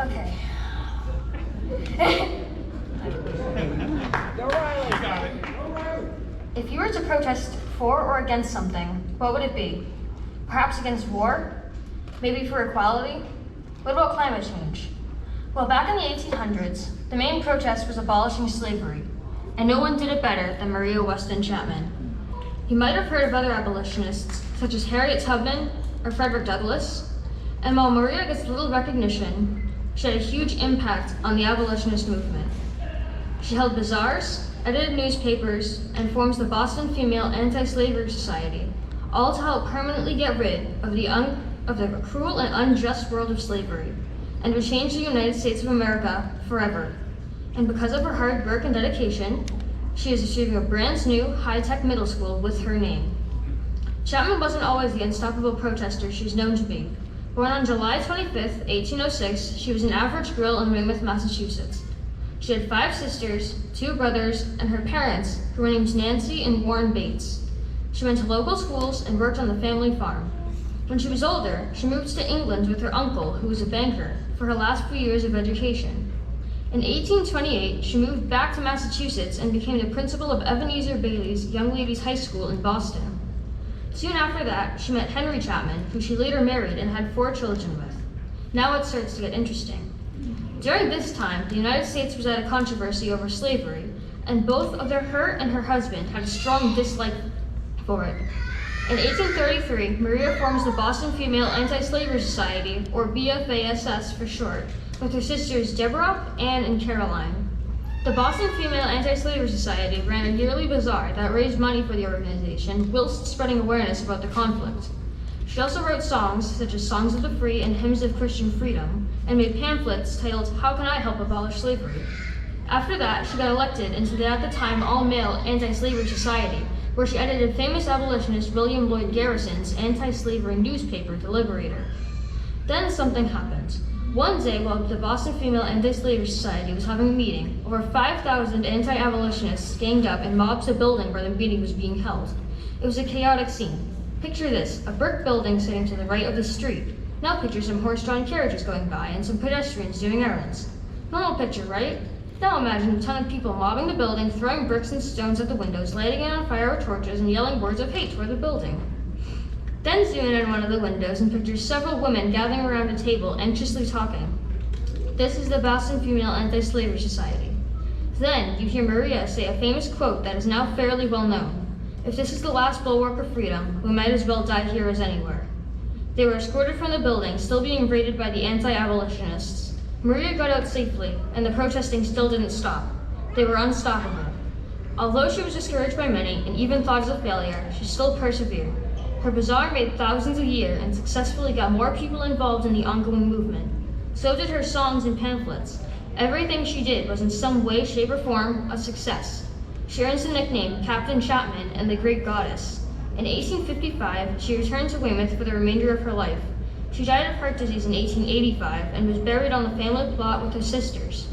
Okay. Go Riley! You got it. If you were to protest for or against something, what would it be? Perhaps against war? Maybe for equality? What about climate change? Well, back in the 1800s, the main protest was abolishing slavery, and no one did it better than Weston Chapman. You might have heard of other abolitionists, such as Harriet Tubman or Frederick Douglass, and while Maria gets little recognition, she had a huge impact on the abolitionist movement. She held bazaars, edited newspapers, and forms the Boston Female Anti-Slavery Society, all to help permanently get rid of the cruel and unjust world of slavery, and to change the United States of America forever. And because of her hard work and dedication, she is achieving a brand new high-tech middle school with her name. Chapman wasn't always the unstoppable protester she's known to be. Born on July 25th, 1806, she was an average girl in Weymouth, Massachusetts. She had 5 sisters, 2 brothers, and her parents, who were named Nancy and Warren Bates. She went to local schools and worked on the family farm. When she was older, she moved to England with her uncle, who was a banker, for her last few years of education. In 1828, she moved back to Massachusetts and became the principal of Ebenezer Bailey's Young Ladies High School in Boston. Soon after that, she met Henry Chapman, who she later married and had 4 children with. Now it starts to get interesting. During this time, the United States was at a controversy over slavery, and both her and her husband had a strong dislike for it. In 1833, Maria forms the Boston Female Anti-Slavery Society, or BFASS for short, with her sisters Deborah, Anne, and Caroline. The Boston Female Anti-Slavery Society ran a yearly bazaar that raised money for the organization, whilst spreading awareness about the conflict. She also wrote songs, such as Songs of the Free and Hymns of Christian Freedom, and made pamphlets titled, How Can I Help Abolish Slavery? After that, she got elected into the at the time all-male Anti-Slavery Society, where she edited famous abolitionist William Lloyd Garrison's anti-slavery newspaper, The Liberator. Then something happened. One day, while the Boston Female Anti-Slavery Society was having a meeting, over 5,000 anti-abolitionists ganged up and mobbed the building where the meeting was being held. It was a chaotic scene. Picture this, a brick building sitting to the right of the street. Now picture some horse-drawn carriages going by and some pedestrians doing errands. Normal picture, right? Now imagine a ton of people mobbing the building, throwing bricks and stones at the windows, lighting it on fire with torches, and yelling words of hate toward the building. Then zoom in on one of the windows and picture several women gathering around a table, anxiously talking. This is the Boston Female Anti-Slavery Society. Then you hear Maria say a famous quote that is now fairly well known. If this is the last bulwark of freedom, we might as well die here as anywhere. They were escorted from the building, still being raided by the anti-abolitionists. Maria got out safely, and the protesting still didn't stop. They were unstoppable. Although she was discouraged by many, and even thought as a failure, she still persevered. Her bazaar made thousands a year and successfully got more people involved in the ongoing movement. So did her songs and pamphlets. Everything she did was in some way, shape, or form a success. She earns the nickname Captain Chapman and the Great Goddess. In 1855, she returned to Weymouth for the remainder of her life. She died of heart disease in 1885 and was buried on the family plot with her sisters.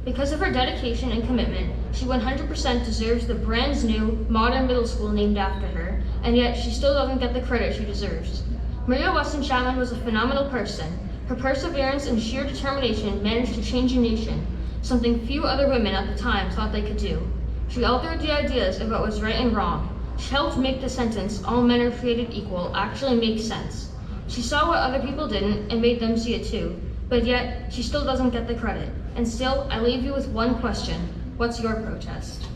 Because of her dedication and commitment, she 100% deserves the brand new, modern middle school named after her, and yet she still doesn't get the credit she deserves. Maria Weston Chapman was a phenomenal person. Her perseverance and sheer determination managed to change a nation, something few other women at the time thought they could do. She altered the ideas of what was right and wrong. She helped make the sentence, all men are created equal, actually make sense. She saw what other people didn't and made them see it too, but yet she still doesn't get the credit. And still, I leave you with one question. What's your protest?